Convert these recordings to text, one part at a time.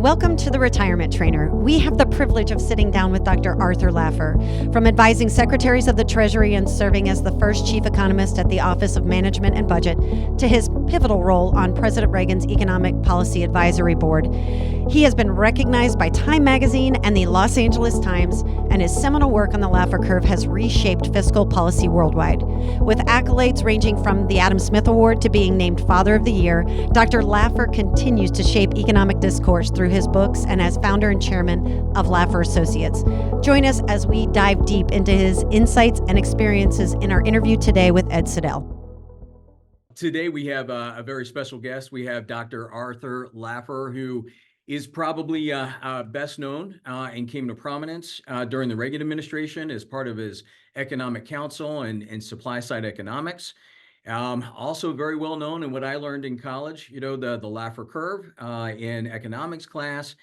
Welcome to The Retirement Trainer. We have the privilege of sitting down with Dr. Arthur Laffer. From advising Secretaries of the Treasury and serving as the first Chief Economist at the Office of Management and Budget, to his pivotal role on President Reagan's Economic Policy Advisory Board, he has been recognized by Time Magazine and the Los Angeles Times, and his seminal work on the Laffer Curve has reshaped fiscal policy worldwide. With accolades ranging from the Adam Smith Award to being named Father of the Year, Dr. Laffer continues to shape economic discourse through his books and as founder and chairman of Laffer Associates. Join us as we dive deep into his insights and experiences in our interview today with Ed Siddell. Today we have a very special guest. We have Dr. Arthur Laffer, who is probably best known and came to prominence during the Reagan administration as part of his economic council and supply side economics. Also very well known in what I learned in college, the Laffer Curve in economics class,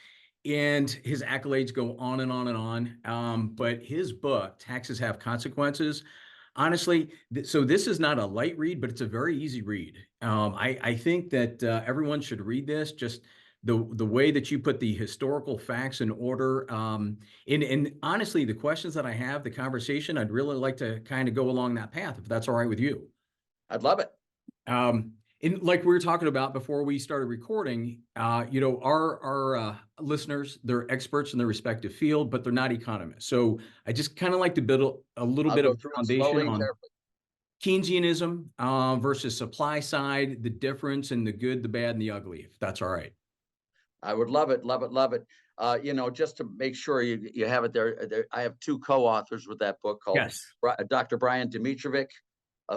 and his accolades go on and on and on. But his book, Taxes Have Consequences, honestly, so this is not a light read, but it's a very easy read. I think that everyone should read this, just the way that you put the historical facts in order. And honestly, the questions that I have, the conversation, I'd really like to kind of go along that path, if that's all right with you. I'd love it. And like we were talking about before we started recording, our listeners, they're experts in their respective field, but they're not economists. So I just kind of like to build a little bit of foundation on Keynesianism versus supply side, the difference in the good, the bad, and the ugly, if that's all right. I would love it, love it, love it. Just to make sure you have it there, I have two co-authors with that book called Dr. Brian Dimitrovic,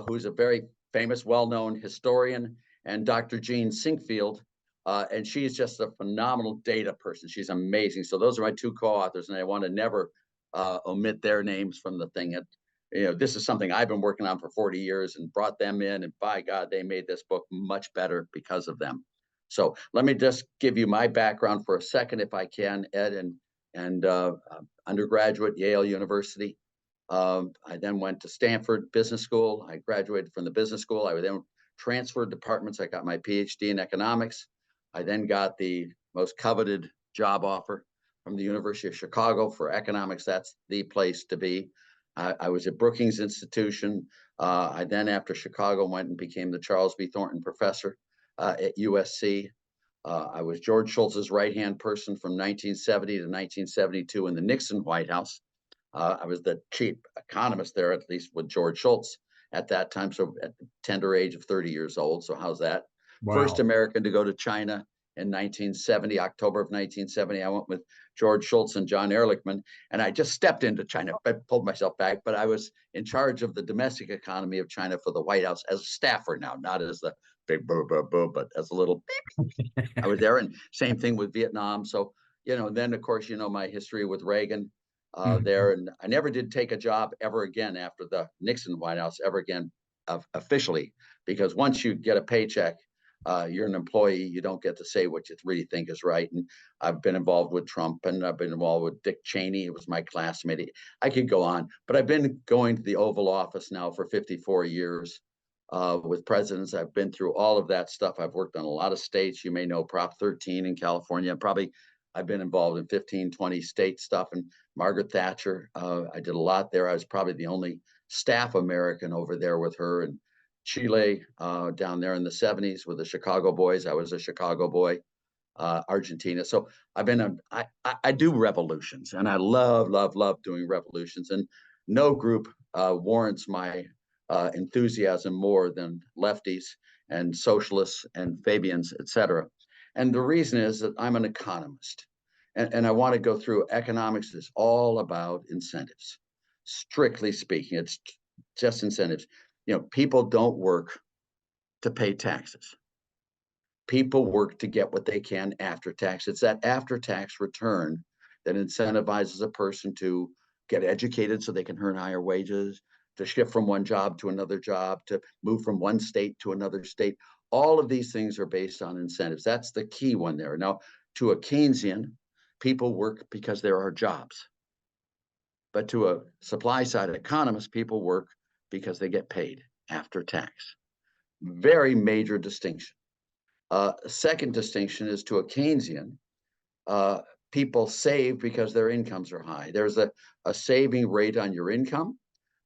who's a very famous, well-known historian, and Dr. Jean Sinkfield, and she's just a phenomenal data person. She's amazing. So those are my two co-authors, and I want to never omit their names from the thing. This is something I've been working on for 40 years and brought them in, and by God, they made this book much better because of them. So let me just give you my background for a second, if I can, Ed, and undergraduate, Yale University. I then went to Stanford Business School. I graduated from the business school. I then transferred departments. I got my PhD in economics. I then got the most coveted job offer from the University of Chicago for economics. That's the place to be. I was at Brookings Institution. I then, after Chicago, went and became the Charles B. Thornton Professor at USC. I was George Shultz's right-hand person from 1970 to 1972 in the Nixon White House. I was the chief economist there, at least with George Shultz at that time, so at the tender age of 30 years old. So how's that? Wow. First American to go to China in 1970, October of 1970. I went with George Shultz and John Ehrlichman, and I just stepped into China. I pulled myself back, but I was in charge of the domestic economy of China for the White House as a staffer now, not as the big boo, boo, boo, but as a little beep. I was there, and same thing with Vietnam. So, then of course, my history with Reagan. There, and I never did take a job ever again after the Nixon White House ever again officially, because once you get a paycheck, you're an employee. You don't get to say what you really think is right. And I've been involved with Trump, and I've been involved with Dick Cheney. It was my classmate. I could go on, but I've been going to the Oval Office now for 54 years with presidents. I've been through all of that stuff. I've worked on a lot of states. You may know Prop 13 in California. I've been involved in 15, 20 state stuff. And Margaret Thatcher, I did a lot there. I was probably the only staff American over there with her. And Chile, down there in the 70s with the Chicago boys. I was a Chicago boy. Argentina. So I do revolutions, and I love, love, love doing revolutions. And no group warrants my enthusiasm more than lefties and socialists and Fabians, et cetera. And the reason is that I'm an economist, and I want to go through economics is all about incentives. Strictly speaking, it's just incentives. People don't work to pay taxes. People work to get what they can after tax. It's that after tax return that incentivizes a person to get educated so they can earn higher wages, to shift from one job to another job, to move from one state to another state. All of these things are based on incentives. That's the key one there. Now, to a Keynesian, people work because there are jobs. But to a supply side economist, people work because they get paid after tax. Very major distinction. Second distinction is, to a Keynesian, people save because their incomes are high. There's a saving rate on your income.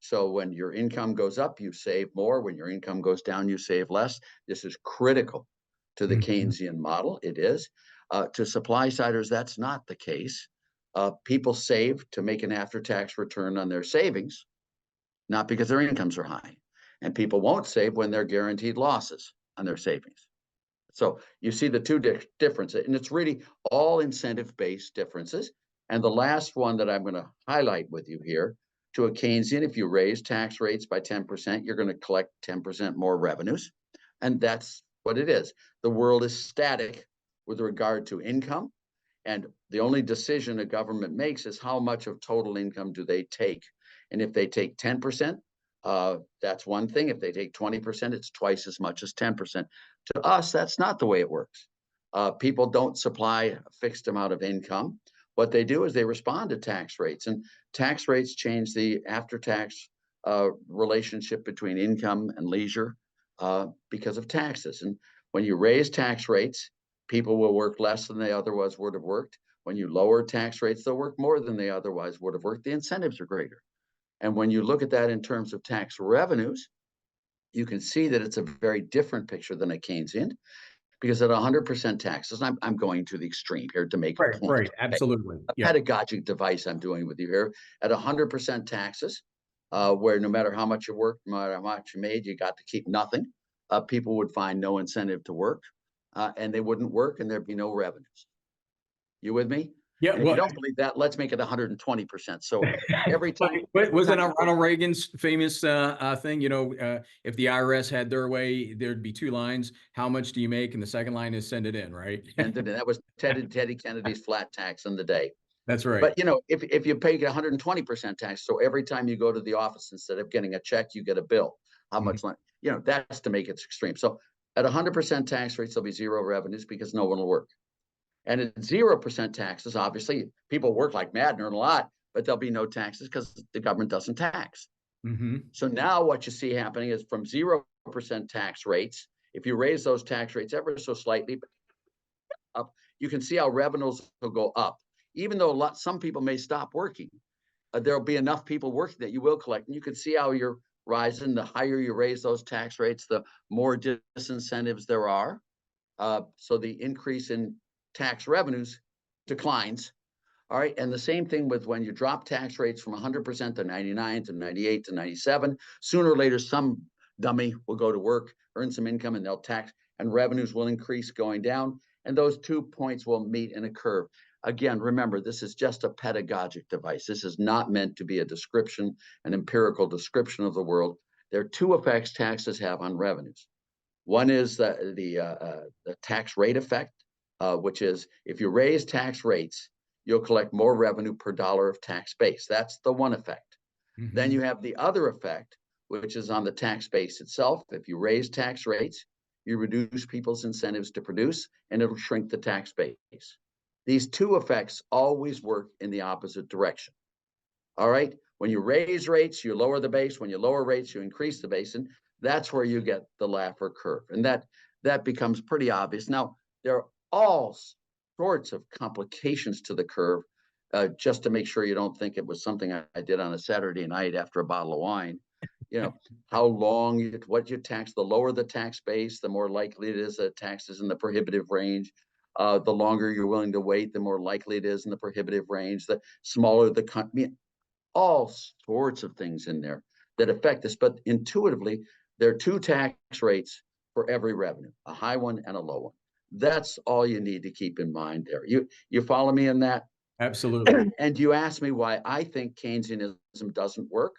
So when your income goes up, you save more. When your income goes down, you save less. This is critical to the Keynesian model. It is. To supply-siders, that's not the case. People save to make an after-tax return on their savings, not because their incomes are high. And people won't save when they're guaranteed losses on their savings. So you see the two differences, and it's really all incentive-based differences. And the last one that I'm going to highlight with you here, to a Keynesian, if you raise tax rates by 10%, you're going to collect 10% more revenues. And that's what it is. The world is static with regard to income. And the only decision a government makes is how much of total income do they take. And if they take 10%, that's one thing. If they take 20%, it's twice as much as 10%. To us, that's not the way it works. People don't supply a fixed amount of income. What they do is they respond to tax rates, and tax rates change the after-tax relationship between income and leisure because of taxes. And when you raise tax rates, people will work less than they otherwise would have worked. When you lower tax rates, they'll work more than they otherwise would have worked. The incentives are greater. And when you look at that in terms of tax revenues, you can see that it's a very different picture than a Keynesian, because at 100% taxes, and I'm going to the extreme here to make a point. Right, absolutely. A pedagogic device I'm doing with you here. At 100% taxes, where no matter how much you worked, no matter how much you made, you got to keep nothing. People would find no incentive to work, and they wouldn't work, and there'd be no revenues. You with me? Yeah. If you don't believe that, let's make it 120%. So every time. Wasn't Ronald Reagan's famous thing? If the IRS had their way, there'd be two lines. How much do you make? And the second line is send it in, right? And that was Teddy Kennedy's flat tax in the day. That's right. But if you pay 120% tax, so every time you go to the office, instead of getting a check, you get a bill. How much? That's to make it extreme. So at 100% tax rates, there'll be zero revenues because no one will work. And at 0% taxes, obviously, people work like mad and earn a lot, but there'll be no taxes because the government doesn't tax. So now what you see happening is from 0% tax rates, if you raise those tax rates ever so slightly up, you can see how revenues will go up. Even though some people may stop working, there'll be enough people working that you will collect. And you can see how you're rising. The higher you raise those tax rates, the more disincentives there are. So the increase in tax revenues declines. All right. And the same thing with when you drop tax rates from 100% to 99 to 98 to 97, sooner or later, some dummy will go to work, earn some income, and they'll tax, and revenues will increase going down. And those 2 points will meet in a curve. Again, remember, this is just a pedagogic device. This is not meant to be a description, an empirical description of the world. There are two effects taxes have on revenues. One is the tax rate effect, which is if you raise tax rates, you'll collect more revenue per dollar of tax base. That's the one effect. Then you have the other effect, which is on the tax base itself. If you raise tax rates, you reduce people's incentives to produce, and it'll shrink the tax base. These two effects always work in the opposite direction. All right. When you raise rates, you lower the base. When you lower rates, you increase the base. And that's where you get the Laffer curve. And that becomes pretty obvious. Now, there are all sorts of complications to the curve, just to make sure you don't think it was something I did on a Saturday night after a bottle of wine. How long, what you tax, the lower the tax base, the more likely it is that tax is in the prohibitive range. The longer you're willing to wait, the more likely it is in the prohibitive range. The smaller the company, all sorts of things in there that affect this. But intuitively, there are two tax rates for every revenue, a high one and a low one. That's all you need to keep in mind there. You follow me in that? Absolutely. And you ask me why I think Keynesianism doesn't work,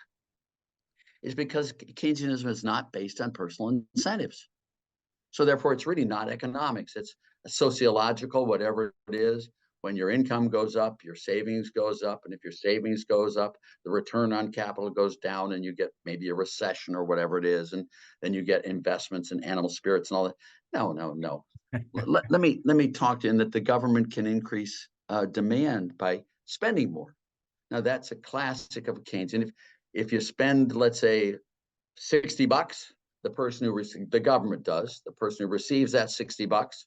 is because Keynesianism is not based on personal incentives. So therefore, it's really not economics. It's sociological, whatever it is. When your income goes up, your savings goes up. And if your savings goes up, the return on capital goes down, and you get maybe a recession or whatever it is. And then you get investments in animal spirits and all that. No. let me talk to you in that the government can increase demand by spending more. Now, that's a classic of Keynesian. If you spend, let's say, $60, the government does, the person who receives that $60,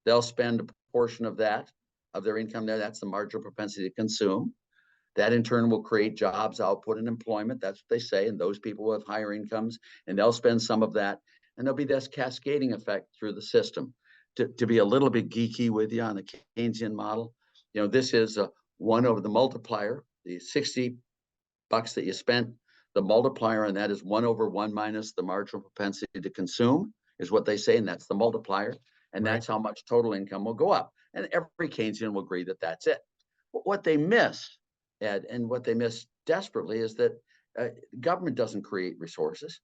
they'll spend a portion of that of their income there. That's the marginal propensity to consume. That in turn will create jobs, output, and employment. That's what they say. And those people will have higher incomes, and they'll spend some of that. And there'll be this cascading effect through the system. To be a little bit geeky with you on the Keynesian model, this is a 1 over the multiplier, the 60 bucks that you spent, the multiplier on that is 1 over 1 minus the marginal propensity to consume, is what they say, and that's the multiplier. And that's how much total income will go up. And every Keynesian will agree that that's it. But what they miss, Ed, and what they miss desperately, is that government doesn't create resources.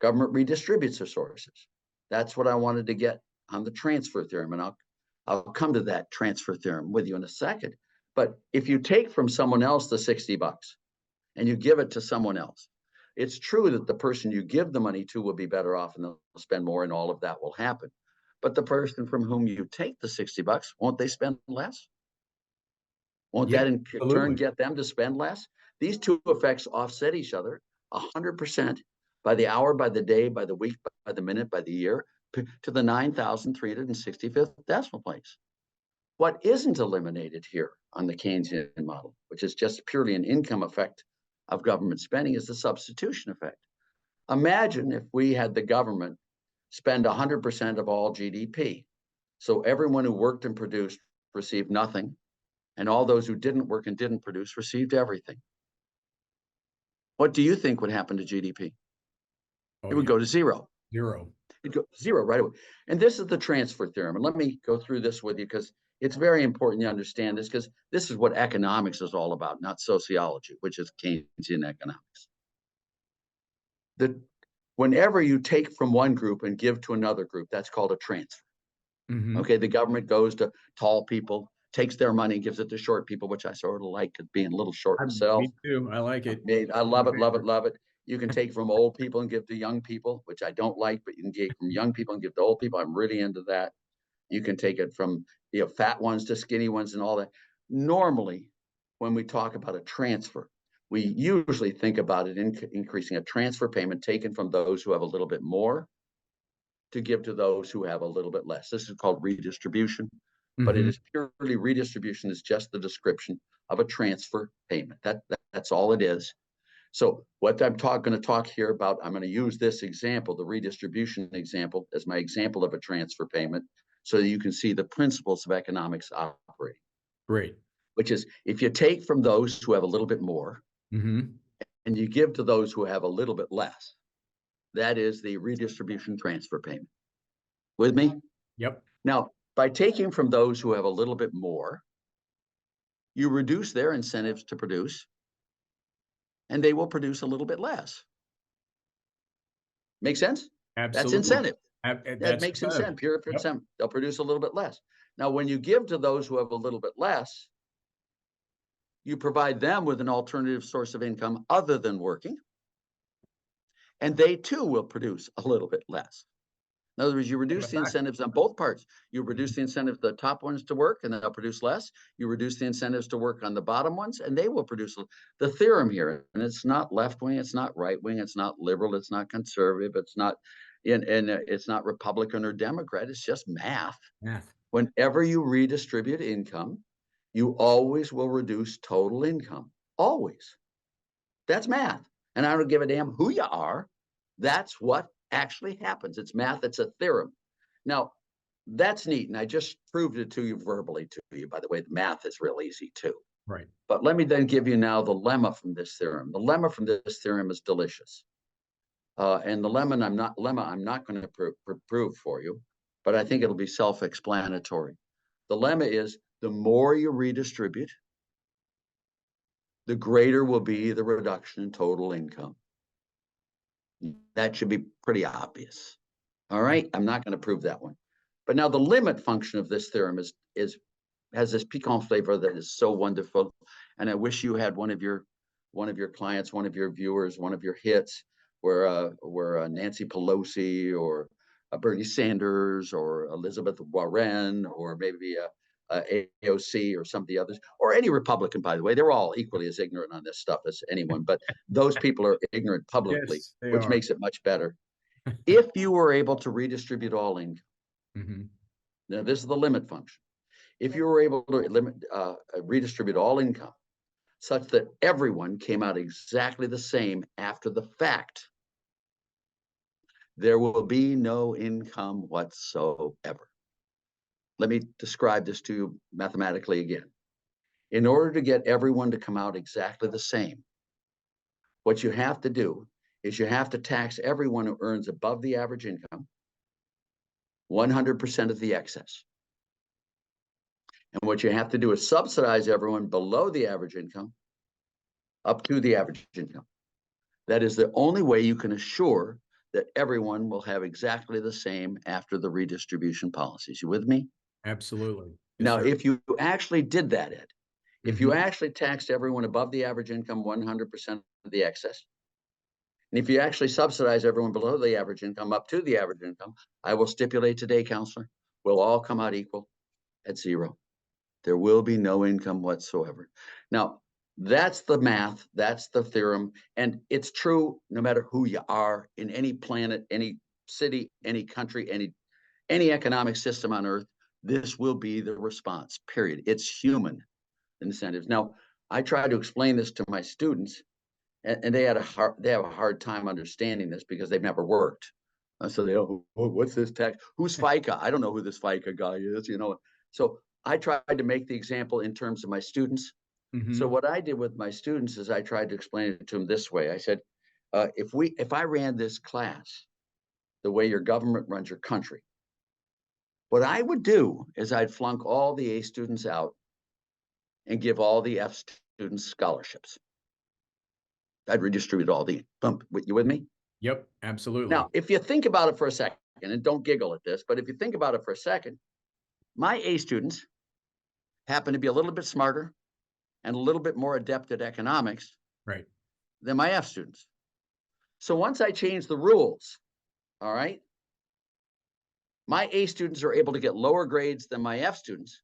Government redistributes resources. That's what I wanted to get on the transfer theorem, and I'll come to that transfer theorem with you in a second. But if you take from someone else the 60 bucks and you give it to someone else, it's true that the person you give the money to will be better off and they'll spend more, and all of that will happen. But the person from whom you take the 60 bucks, won't they spend less? Won't that in turn get them to spend less? These two effects offset each other 100% by the hour, by the day, by the week, by the minute, by the year, to the 9,365th decimal place. What isn't eliminated here on the Keynesian model, which is just purely an income effect of government spending, is the substitution effect. Imagine if we had the government spend 100% of all GDP. So everyone who worked and produced received nothing, and all those who didn't work and didn't produce received everything. What do you think would happen to GDP? It would go to zero. It'd go zero right away. And this is the transfer theorem. And let me go through this with you, because it's very important you understand this, because this is what economics is all about, not sociology, which is Keynesian economics. Whenever you take from one group and give to another group, that's called a transfer. Okay, the government goes to tall people, takes their money and gives it to short people, which I sort of like, being a little short myself. Me too. I like it. I love it, love it, love it. You can take from old people and give to young people, which I don't like, but you can take from young people and give to old people. I'm really into that. You can take it from fat ones to skinny ones and all that. Normally, when we talk about a transfer, we usually think about it increasing a transfer payment taken from those who have a little bit more to give to those who have a little bit less. This is called redistribution, but it is purely redistribution is just the description of a transfer payment. That's all it is. So what I'm going to talk here about, I'm going to use this example, the redistribution example, as my example of a transfer payment, so that you can see the principles of economics operating. Great. Which is, if you take from those who have a little bit more and you give to those who have a little bit less, that is the redistribution transfer payment. With me? Yep. Now, by taking from those who have a little bit more, you reduce their incentives to produce, and they will produce a little bit less. Make sense? Absolutely. That's incentive. That makes incentive, pure incentive. They'll produce a little bit less. Now, when you give to those who have a little bit less, you provide them with an alternative source of income other than working, and they too will produce a little bit less. In other words, you reduce the incentives on both parts. You reduce the incentive of the top ones to work, and they'll produce less. You reduce the incentives to work on the bottom ones, and they will produce. The theorem here, and it's not left wing, it's not right wing, it's not liberal, it's not conservative, it's not it's not Republican or Democrat. It's just math. Whenever you redistribute income, you always will reduce total income. Always. That's math. And I don't give a damn who you are. That's what actually happens. It's math. It's a theorem. Now, that's neat. And I just proved it to you verbally to you. By the way, the math is real easy too. Right. But let me then give you now the lemma from this theorem. The lemma from this theorem is delicious. And the lemma I'm not going to prove for you, but I think it'll be self-explanatory. The lemma is, the more you redistribute, the greater will be the reduction in total income. That should be pretty obvious. All right, I'm not going to prove that one. But now the limit function of this theorem has this piquant flavor that is so wonderful. And I wish you had one of your clients, one of your viewers, one of your hits where Nancy Pelosi or Bernie Sanders or Elizabeth Warren or maybe AOC or some of the others, or any Republican, by the way. They're all equally as ignorant on this stuff as anyone, but those people are ignorant publicly, which makes it much better. If you were able to redistribute all income, now this is the limit function. if you were able to redistribute all income such that everyone came out exactly the same after the fact, there will be no income whatsoever. Let me describe this to you mathematically again. In order to get everyone to come out exactly the same, what you have to do is you have to tax everyone who earns above the average income 100% of the excess. And what you have to do is subsidize everyone below the average income up to the average income. That is the only way you can assure that everyone will have exactly the same after the redistribution policies. You with me? Absolutely. Yes, Now, sir. if you actually did that, Ed, if you actually taxed everyone above the average income 100% of the excess, and if you actually subsidize everyone below the average income up to the average income, I will stipulate today, counselor, we'll all come out equal at zero. There will be no income whatsoever. Now, that's the math, that's the theorem, and it's true no matter who you are in any planet, any city, any country, any economic system on earth. This will be the response, period. It's human incentives. Now, I try to explain this to my students, and they have a hard time understanding this because they've never worked. So they, oh, what's this tax? Who's FICA? I don't know who this FICA guy is, So I tried to make the example in terms of my students. So what I did with my students is I tried to explain it to them this way. I said, if I ran this class the way your government runs your country, what I would do is I'd flunk all the A students out and give all the F students scholarships. I'd redistribute all the, you with me? Yep, absolutely. Now, if you think about it for a second, and don't giggle at this, but if you think about it for a second, my A students happen to be a little bit smarter and a little bit more adept at economics right. than my F students. So once I change the rules, all right, my A students are able to get lower grades than my F students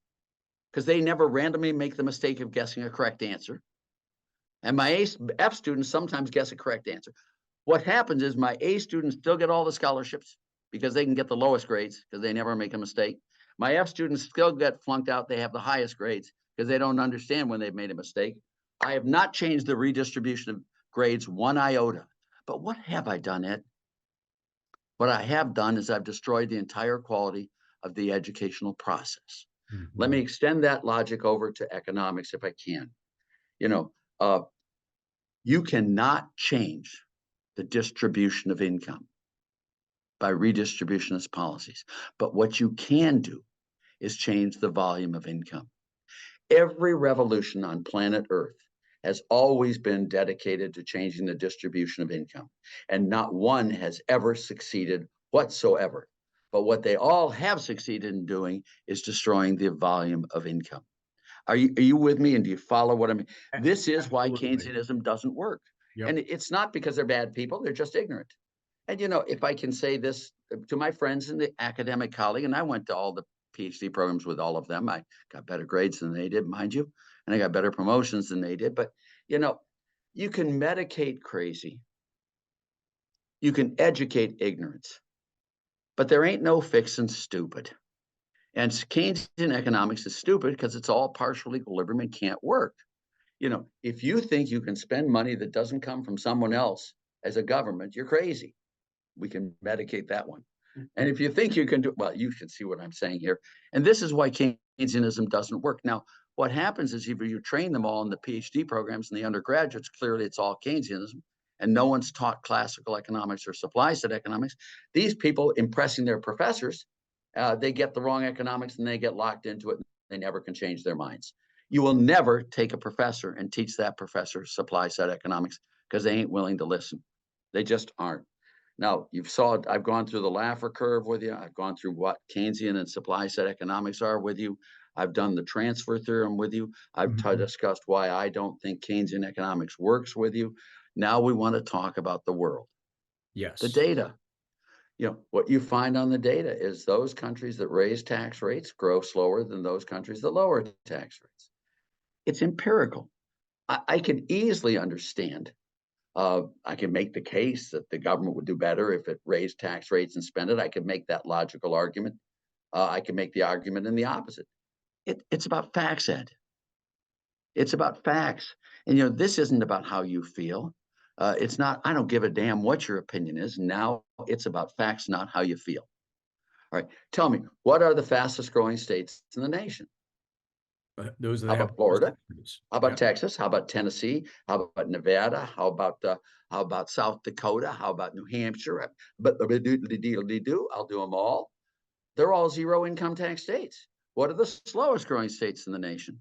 because they never randomly make the mistake of guessing a correct answer. And my F students sometimes guess a correct answer. What happens is my A students still get all the scholarships because they can get the lowest grades because they never make a mistake. My F students still get flunked out. They have the highest grades because they don't understand when they've made a mistake. I have not changed the redistribution of grades one iota. But what have I done, Ed? What I have done is I've destroyed the entire quality of the educational process. Let me extend that logic over to economics if I can. You cannot change the distribution of income by redistributionist policies. But what you can do is change the volume of income. Every revolution on planet Earth has always been dedicated to changing the distribution of income, and not one has ever succeeded whatsoever. But what they all have succeeded in doing is destroying the volume of income. Are you with me? And do you follow what I mean? This is why Keynesianism doesn't work. Yep. And it's not because they're bad people, they're just ignorant. And if I can say this to my friends in the academic colleague, and I went to all the PhD programs with all of them. I got better grades than they did, mind you, and I got better promotions than they did. But you can medicate crazy, you can educate ignorance, but there ain't no fixing stupid. And Keynesian economics is stupid because it's all partial equilibrium and can't work. If you think you can spend money that doesn't come from someone else as a government, you're crazy. We can medicate that one. And if you think you can do, well, you can see what I'm saying here. And this is why Keynesianism doesn't work. Now, what happens is if you train them all in the PhD programs and the undergraduates, clearly it's all Keynesianism, and no one's taught classical economics or supply side economics. These people impressing their professors, they get the wrong economics and they get locked into it. They never can change their minds. You will never take a professor and teach that professor supply side economics because they ain't willing to listen. They just aren't. Now, I've gone through the Laffer Curve with you. I've gone through what Keynesian and supply side economics are with you. I've done the transfer theorem with you. I've discussed why I don't think Keynesian economics works with you. Now we want to talk about the world. Yes. The data. What you find on the data is those countries that raise tax rates grow slower than those countries that lower tax rates. It's empirical. I can easily understand. I can make the case that the government would do better if it raised tax rates and spent it. I can make that logical argument. I can make the argument in the opposite. It's about facts, Ed. It's about facts. And, this isn't about how you feel. It's not, I don't give a damn what your opinion is. Now it's about facts, not how you feel. All right. Tell me, what are the fastest growing states in the nation? Those that How have about Florida? states. How about Yeah. Texas? How about Tennessee? How about Nevada? How about South Dakota? How about New Hampshire? But I'll do them all. They're all zero income tax states. What are the slowest growing states in the nation?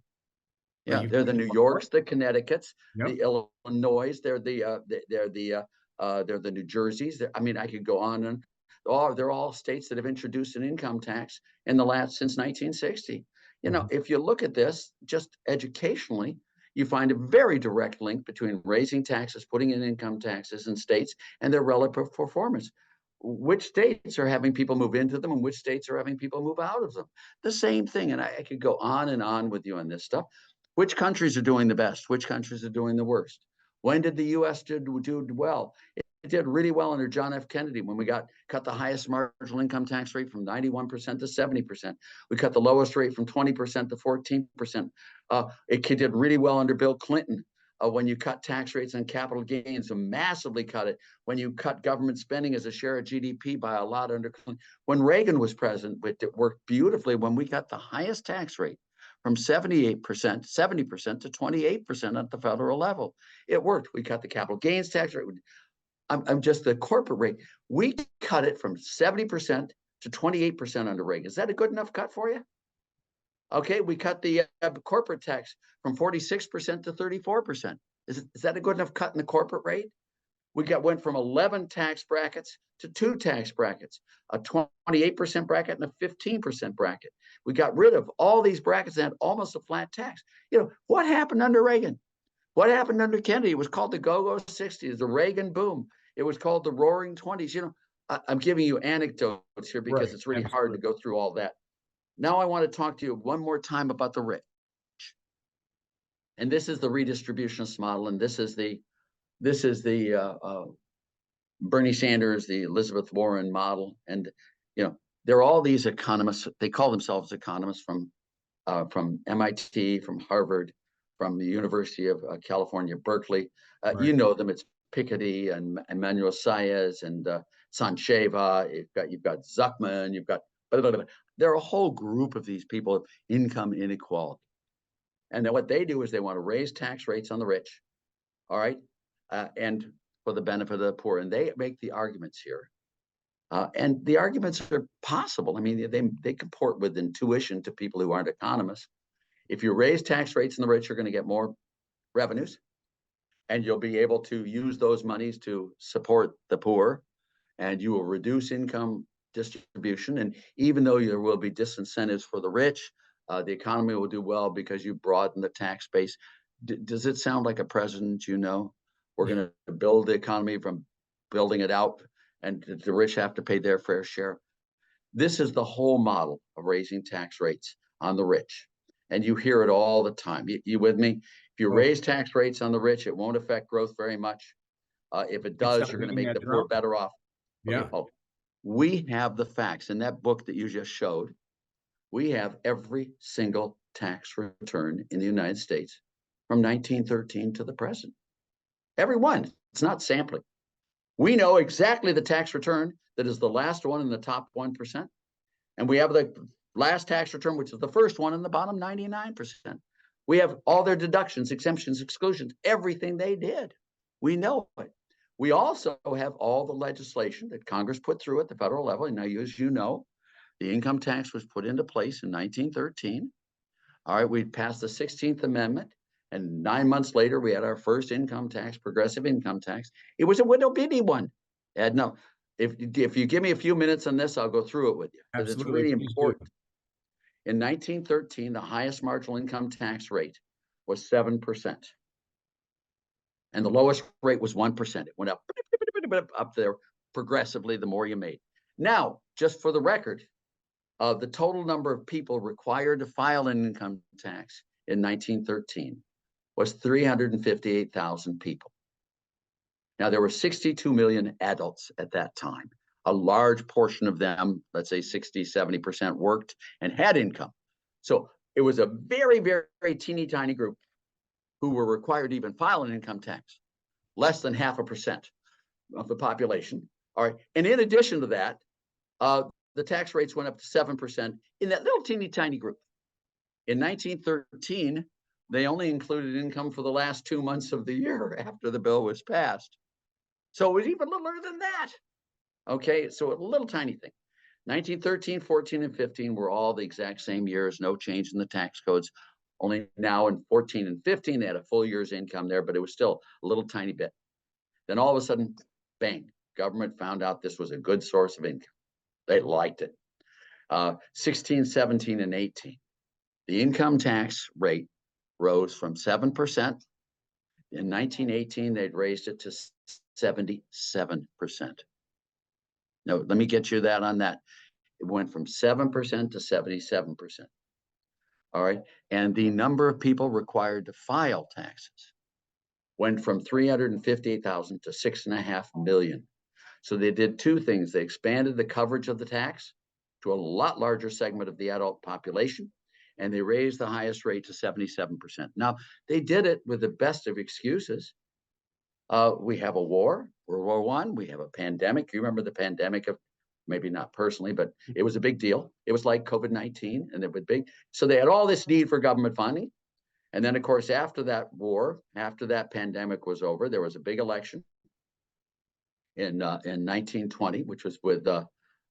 Yeah, they're the New Yorks, the Connecticuts, the Illinois. They're the New Jerseys. I mean, I could go on and they're all states that have introduced an income tax in the last since 1960. If you look at this just educationally, you find a very direct link between raising taxes, putting in income taxes in states, and their relative performance. Which states are having people move into them and which states are having people move out of them? The same thing. And I could go on and on with you on this stuff. Which countries are doing the best? Which countries are doing the worst? When did the U.S. do well? It did really well under John F. Kennedy when we cut the highest marginal income tax rate from 91% to 70%. We cut the lowest rate from 20% to 14%. It did really well under Bill Clinton when you cut tax rates on capital gains and massively cut it. When you cut government spending as a share of GDP by a lot under Clinton. When Reagan was president, it worked beautifully when we got the highest tax rate from 70% to 28% at the federal level. It worked. We cut the capital gains tax rate. I'm just the corporate rate. We cut it from 70% to 28% under Reagan. Is that a good enough cut for you? Okay, we cut the corporate tax from 46% to 34%. Is that a good enough cut in the corporate rate? We went from 11 tax brackets to 2 tax brackets, a 28% bracket and a 15% bracket. We got rid of all these brackets and had almost a flat tax. What happened under Reagan? What happened under Kennedy? It was called the go-go 60s, the Reagan boom. It was called the roaring 20s. I'm giving you anecdotes here because it's really hard to go through all that. Now I want to talk to you one more time about the rich. And this is the redistributionist model, and this is the Bernie Sanders, the Elizabeth Warren model. And, there are all these economists. They call themselves economists from MIT, from Harvard, from the University of California, Berkeley. You know them. It's Piketty and Emmanuel Saez and Sancheva. You've got Zuckman. You've got there are a whole group of these people of income inequality. And then what they do is they want to raise tax rates on the rich. All right. And for the benefit of the poor. And they make the arguments here. And the arguments are possible. I mean, they comport with intuition to people who aren't economists. If you raise tax rates on the rich, you're going to get more revenues. And you'll be able to use those monies to support the poor. And you will reduce income distribution. And even though there will be disincentives for the rich, the economy will do well because you broaden the tax base. Does it sound like a president we're going to build the economy from building it out, and the rich have to pay their fair share? This is the whole model of raising tax rates on the rich. And you hear it all the time. You with me? If you raise tax rates on the rich, it won't affect growth very much. If it does, you're going to make the poor better off. Yeah. Okay, we have the facts in that book that you just showed. We have every single tax return in the United States from 1913 to the present. Every one. It's not sampling. We know exactly the tax return that is the last one in the top 1%. And we have the last tax return, which is the first one in the bottom 99%. We have all their deductions, exemptions, exclusions, everything they did. We know it. We also have all the legislation that Congress put through at the federal level. And now, as you know, the income tax was put into place in 1913. All right, we passed the 16th Amendment. And 9 months later, we had our first income tax, progressive income tax. It was a little bitty one. Ed, no, if you give me a few minutes on this, I'll go through it with you. Because it's really important. In 1913, the highest marginal income tax rate was 7%. And the lowest rate was 1%. It went up there progressively the more you made. Now, just for the record, the total number of people required to file an income tax in 1913 was 358,000 people. Now, there were 62 million adults at that time. A large portion of them, let's say 60, 70%, worked and had income. So It was a very, very, very teeny tiny group who were required to even file an income tax, less than 0.5% of the population. All right. And in addition to that, the tax rates went up to 7% in that little teeny tiny group. In 1913, they only included income for the last 2 months of the year after the bill was passed. So it was even littler than that. Okay, so a little tiny thing. 1913, 14, and 15 were all the exact same years, no change in the tax codes. Only now in 14 and 15, they had a full year's income there, but it was still a little tiny bit. Then all of a sudden, bang, government found out this was a good source of income. They liked it. 16, 17, and 18. The income tax rate rose from 7%. In 1918, they'd raised it to 77%. No, let me get you that on that. It went from 7% to 77%. All right. And the number of people required to file taxes went from 358,000 to 6.5 million. So they did two things. They expanded the coverage of the tax to a lot larger segment of the adult population, and they raised the highest rate to 77%. Now, they did it with the best of excuses. We have a war, World War I. We have a pandemic. You remember the pandemic of, maybe not personally, but it was a big deal. It was like COVID-19, and it was big. So they had all this need for government funding. And then, of course, after that war, after that pandemic was over, there was a big election in 1920, which was with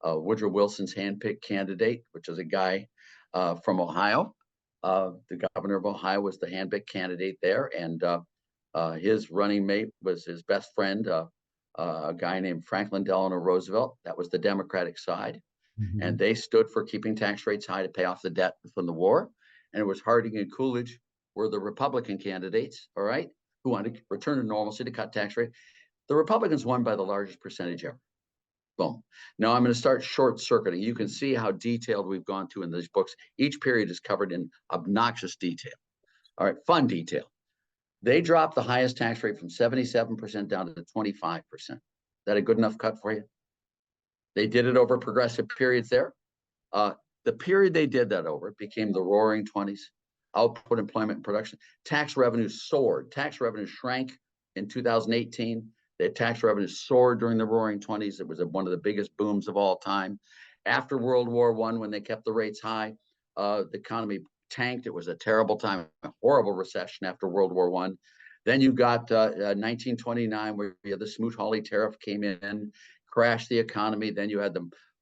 Woodrow Wilson's handpicked candidate, which is a guy from Ohio. The governor of Ohio was the handpicked candidate there, and his running mate was his best friend, a guy named Franklin Delano Roosevelt. That was the Democratic side. Mm-hmm. And they stood for keeping tax rates high to pay off the debt from the war. And it was Harding and Coolidge were the Republican candidates, all right, who wanted to return to normalcy to cut tax rate. The Republicans won by the largest percentage ever. Boom. Now I'm going to start short circuiting. You can see how detailed we've gone to in these books. Each period is covered in obnoxious detail. All right, fun detail. They dropped the highest tax rate from 77% down to 25%. Is that a good enough cut for you? They did it over progressive periods there. The period they did that over became the Roaring 20s. Output, employment, and production. Tax revenues soared. Tax revenues shrank in 2018. The tax revenues soared during the Roaring 20s. It was one of the biggest booms of all time. After World War I, when they kept the rates high, the economy tanked. It was a terrible time, a horrible recession after World War I. Then you got 1929, where the Smoot-Hawley tariff came in, crashed the economy. Then you had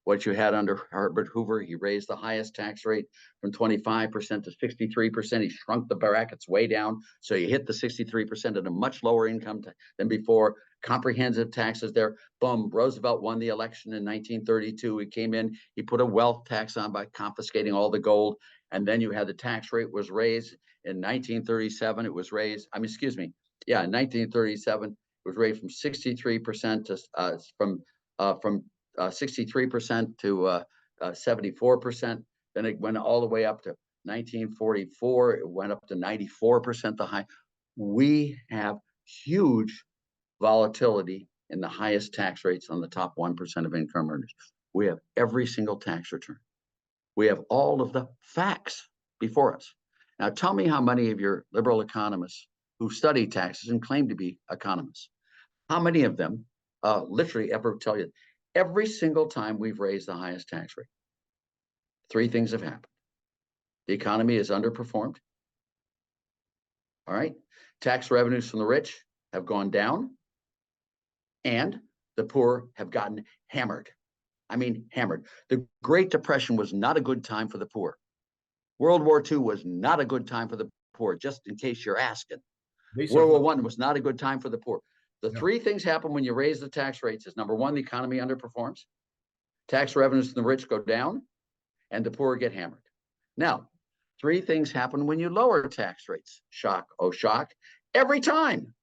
what you had under Herbert Hoover. He raised the highest tax rate from 25% to 63%. He shrunk the brackets way down. So you hit the 63% at a much lower income than before. Comprehensive taxes there. Boom. Roosevelt won the election in 1932. He came in, he put a wealth tax on by confiscating all the gold. And then you had the tax rate was raised in 1937. It was raised, in 1937, it was raised from 63% to from 63% to 74%. Then it went all the way up to 1944. It went up to 94%, the high. We have huge volatility in the highest tax rates on the top 1% of income earners. We have every single tax return. We have all of the facts before us. Now, tell me how many of your liberal economists who study taxes and claim to be economists, how many of them literally ever tell you, every single time we've raised the highest tax rate, three things have happened. The economy is underperformed. All right. Tax revenues from the rich have gone down, and the poor have gotten hammered. I mean, hammered. The Great Depression was not a good time for the poor. World War II was not a good time for the poor, just in case you're asking. World War I was not a good time for the poor. The three things happen when you raise the tax rates is, number one, the economy underperforms, tax revenues from the rich go down, and the poor get hammered. Now, three things happen when you lower tax rates. Shock, oh shock. Every time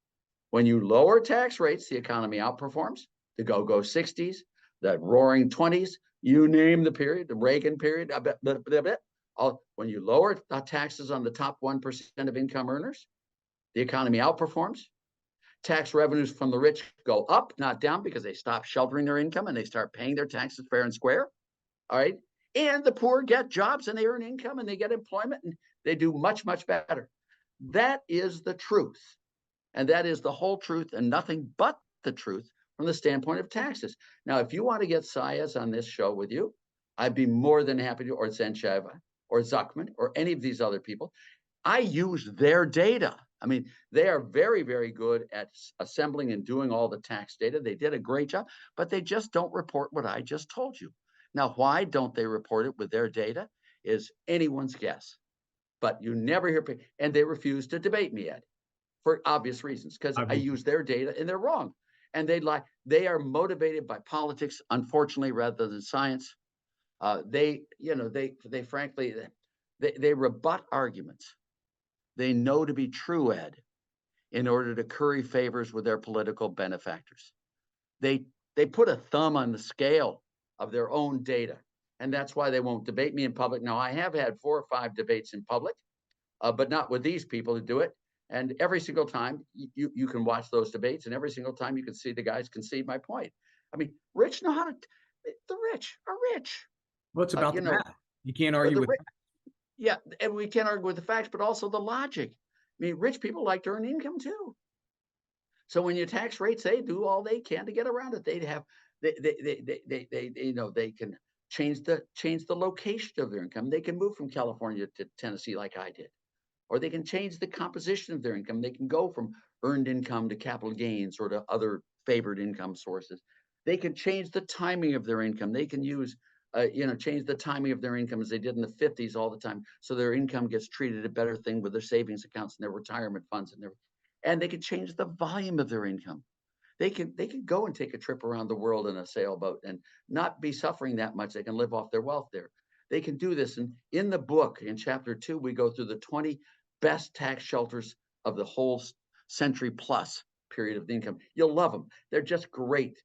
when you lower tax rates, the economy outperforms. The go-go 60s, the roaring 20s, you name the period, the Reagan period, when you lower the taxes on the top 1% of income earners, the economy outperforms. Tax revenues from the rich go up, not down, because they stop sheltering their income and they start paying their taxes fair and square. All right. And the poor get jobs and they earn income and they get employment and they do much, much better. That is the truth. And that is the whole truth and nothing but the truth from the standpoint of taxes. Now, if you want to get Saez on this show with you, I'd be more than happy to, or Zencheva, or Zuckman, or any of these other people. I use their data. I mean, they are very, very good at assembling and doing all the tax data. They did a great job, but they just don't report what I just told you. Now, why don't they report it with their data is anyone's guess. But you never hear, and they refuse to debate me, Ed, for obvious reasons, because I use their data and they're wrong. And they lie. They are motivated by politics, unfortunately, rather than science. They frankly, they rebut arguments they know to be true, Ed, in order to curry favors with their political benefactors. They put a thumb on the scale of their own data, and that's why they won't debate me in public. Now, I have had 4 or 5 debates in public, but not with these people who do it. And every single time you can watch those debates, and every single time you can see the guys concede my point. I mean, the rich are rich. Well, it's about the math. You can't argue with that. Yeah, and we can't argue with the facts, but also the logic. I mean, rich people like to earn income too. So when you tax rates, they do all they can to get around it. They can change the location of their income. They can move from California to Tennessee like I did, or they can change the composition of their income. They can go from earned income to capital gains or to other favored income sources. They can change the timing of their income. They can use change the timing of their income as they did in the 50s all the time. So their income gets treated a better thing with their savings accounts and their retirement funds and they can change the volume of their income. They can go and take a trip around the world in a sailboat and not be suffering that much. They can live off their wealth there. They can do this. And in the book, in chapter 2, we go through the 20 best tax shelters of the whole century plus period of the income. You'll love them. They're just great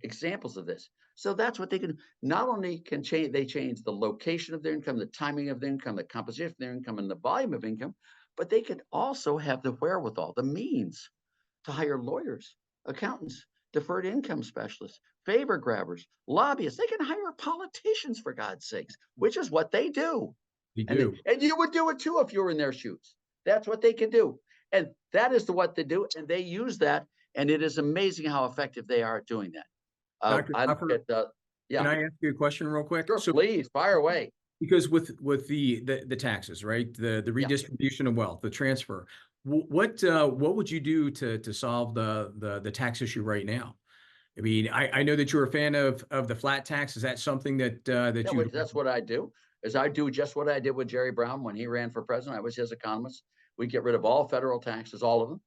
examples of this. So that's what they can, not only can change, they change the location of their income, the timing of their income, the composition of their income, and the volume of income, but they can also have the wherewithal, the means to hire lawyers, accountants, deferred income specialists, favor grabbers, lobbyists. They can hire politicians, for God's sakes, which is what they do. They do. And you would do it too if you were in their shoes. That's what they can do. And that is what they do. And they use that. And it is amazing how effective they are at doing that. Dr. Laffer, yeah. Can I ask you a question real quick? Sure, so, please, fire away. Because with the taxes, right? The redistribution of wealth, the transfer. What would you do to solve the tax issue right now? I mean, I know that you're a fan of the flat tax. Is that something that that's what I do. Is I do just what I did with Jerry Brown when he ran for president. I was his economist. We get rid of all federal taxes, all of them,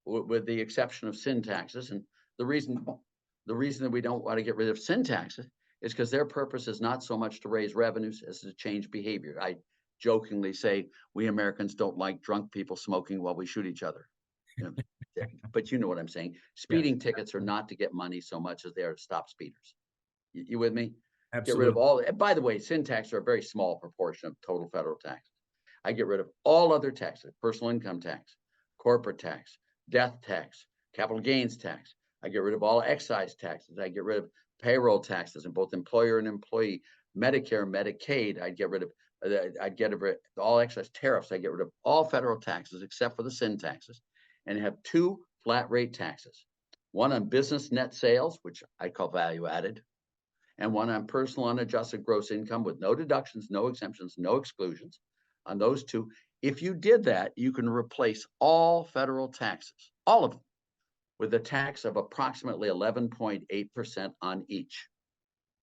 with the exception of sin taxes. And the reason that we don't want to get rid of sin taxes is because their purpose is not so much to raise revenues as to change behavior. I jokingly say we Americans don't like drunk people smoking while we shoot each other. But you know what I'm saying. Speeding tickets are not to get money so much as they are to stop speeders. You with me? Absolutely. Get rid of all. And by the way, sin taxes are a very small proportion of total federal taxes. I get rid of all other taxes: personal income tax, corporate tax, death tax, capital gains tax. I get rid of all excise taxes. I get rid of payroll taxes in both employer and employee, Medicare, Medicaid. I'd get rid of all excise tariffs. I get rid of all federal taxes except for the sin taxes, and have 2 flat rate taxes: one on business net sales, which I call value added, and one on personal unadjusted gross income with no deductions, no exemptions, no exclusions. On those 2, if you did that, you can replace all federal taxes, all of them, with a tax of approximately 11.8% on each.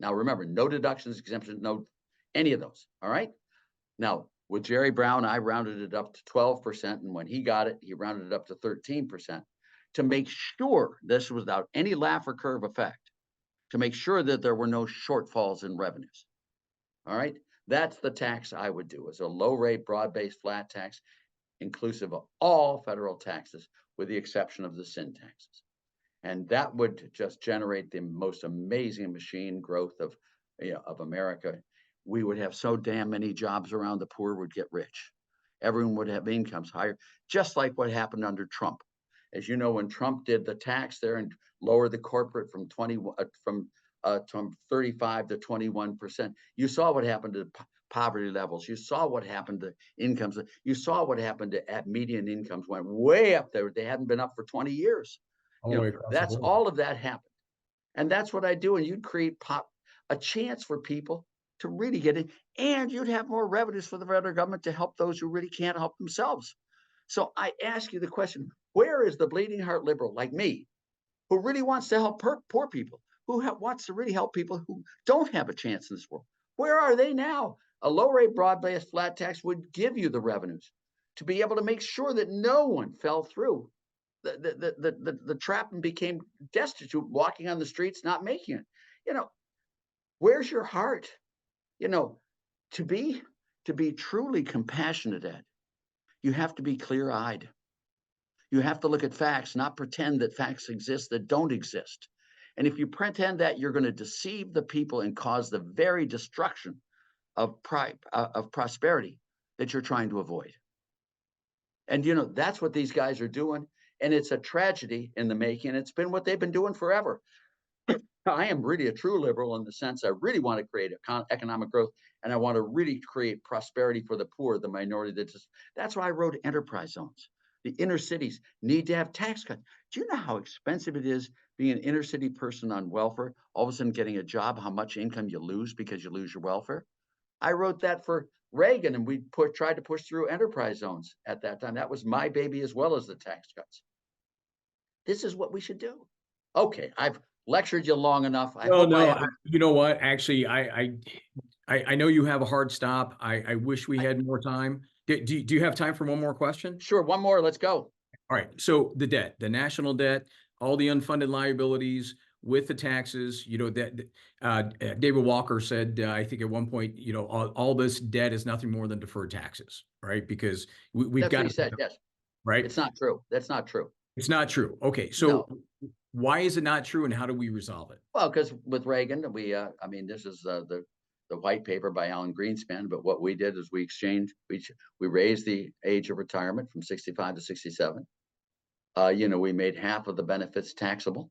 Now, remember, no deductions, exemptions, no any of those. All right. Now, with Jerry Brown, I rounded it up to 12%. And when he got it, he rounded it up to 13% to make sure this was without any Laffer Curve effect, to make sure that there were no shortfalls in revenues. All right. That's the tax I would do, is a low rate, broad-based flat tax, inclusive of all federal taxes, with the exception of the sin taxes. And that would just generate the most amazing machine growth of America. We would have so damn many jobs around, the poor would get rich. Everyone would have incomes higher, just like what happened under Trump. As you know, when Trump did the tax there and lowered the corporate from from 35 to 21%. You saw what happened to poverty levels. You saw what happened to incomes. You saw what happened to at median incomes went way up there. They hadn't been up for 20 years. That's all of that happened. And that's what I do. And you'd create a chance for people to really get in, and you'd have more revenues for the federal government to help those who really can't help themselves. So I ask you the question, where is the bleeding heart liberal like me, who really wants to help poor people, who wants to really help people who don't have a chance in this world? Where are they now? A low rate broad-based flat tax would give you the revenues to be able to make sure that no one fell through the trap and became destitute, walking on the streets, not making it. Where's your heart? To be truly compassionate, Ed, you have to be clear-eyed. You have to look at facts, not pretend that facts exist that don't exist. And if you pretend that, you're going to deceive the people and cause the very destruction of prosperity that you're trying to avoid. And that's what these guys are doing. And it's a tragedy in the making. It's been what they've been doing forever. I am really a true liberal in the sense I really want to create economic growth, and I want to really create prosperity for the poor, the minority. That's why I wrote enterprise zones. The inner cities need to have tax cuts. Do you know how expensive it is being an inner city person on welfare, all of a sudden getting a job, how much income you lose because you lose your welfare? I wrote that for Reagan, and we tried to push through enterprise zones at that time. That was my baby as well as the tax cuts. This is what we should do. Okay, I've lectured you long enough. You know what? Actually, I know you have a hard stop. I wish we had more time. Do you have time for one more question? Sure, one more. Let's go. All right. So the debt, the national debt, all the unfunded liabilities with the taxes. That David Walker said, I think at one point, all this debt is nothing more than deferred taxes, right? Because we've got. What he said, yes. Right. It's not true. That's not true. It's not true. Okay, so why is it not true, and how do we resolve it? Well, because with Reagan, this is the white paper by Alan Greenspan. But what we did is we raised the age of retirement from 65 to 67. We made half of the benefits taxable,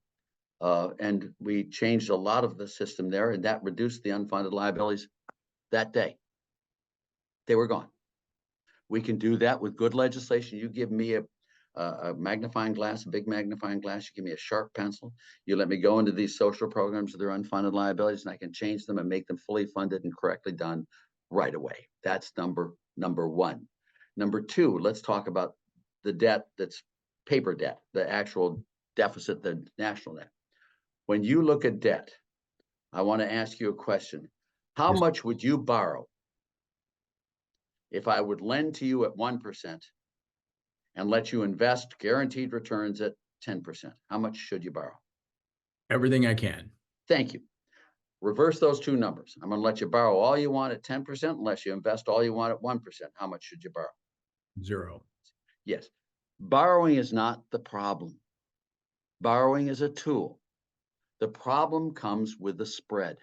and we changed a lot of the system there, and that reduced the unfunded liabilities that day. They were gone. We can do that with good legislation. You give me a magnifying glass, a big magnifying glass, you give me a sharp pencil, you let me go into these social programs with their unfunded liabilities, and I can change them and make them fully funded and correctly done right away. That's number one. Number two, let's talk about the debt that's paper debt, the actual deficit, the national debt. When you look at debt, I want to ask you a question. How much would you borrow if I would lend to you at 1% and let you invest guaranteed returns at 10%? How much should you borrow? Everything I can. Thank you. Reverse those two numbers. I'm going to let you borrow all you want at 10% unless you invest all you want at 1%. How much should you borrow? 0. Yes. Borrowing is not the problem. Borrowing is a tool. The problem comes with the spread.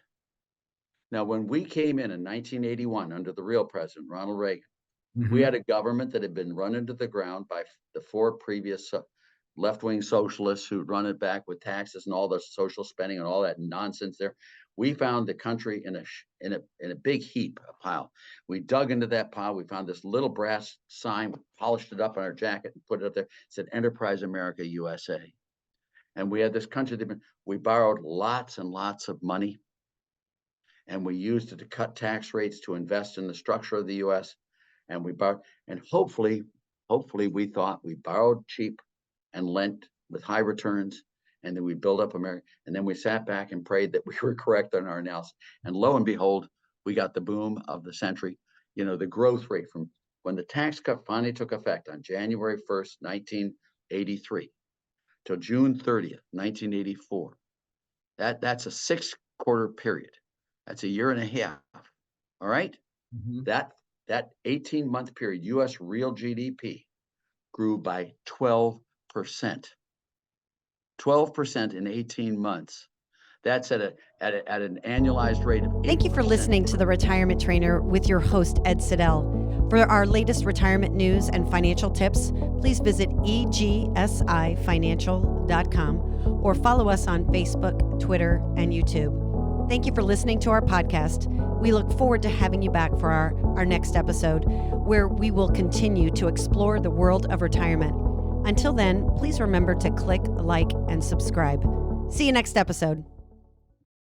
Now, when we came in 1981 under the real president, Ronald Reagan, we had a government that had been run into the ground by the 4 previous left-wing socialists who'd run it back with taxes and all the social spending and all that nonsense there. We found the country in a big heap, a pile. We dug into that pile. We found this little brass sign, we polished it up on our jacket and put it up there. It said Enterprise America USA. And we had this country that we borrowed lots and lots of money, and we used it to cut tax rates to invest in the structure of the U.S. And we borrowed, and hopefully we thought we borrowed cheap and lent with high returns, and then we built up America. And then we sat back and prayed that we were correct on our analysis. And lo and behold, we got the boom of the century. The growth rate from when the tax cut finally took effect on January 1st, 1983, till June 30th, 1984. That's a 6-quarter period. That's a year and a half. All right. That 18-month period, U.S. real GDP grew by 12%. 12% in 18 months. That's at an annualized rate of 8%. Thank you for listening to The Retirement Trainer with your host, Ed Siddell. For our latest retirement news and financial tips, please visit egsifinancial.com or follow us on Facebook, Twitter, and YouTube. Thank you for listening to our podcast. We look forward to having you back for our next episode, where we will continue to explore the world of retirement. Until then, please remember to click, like, and subscribe. See you next episode.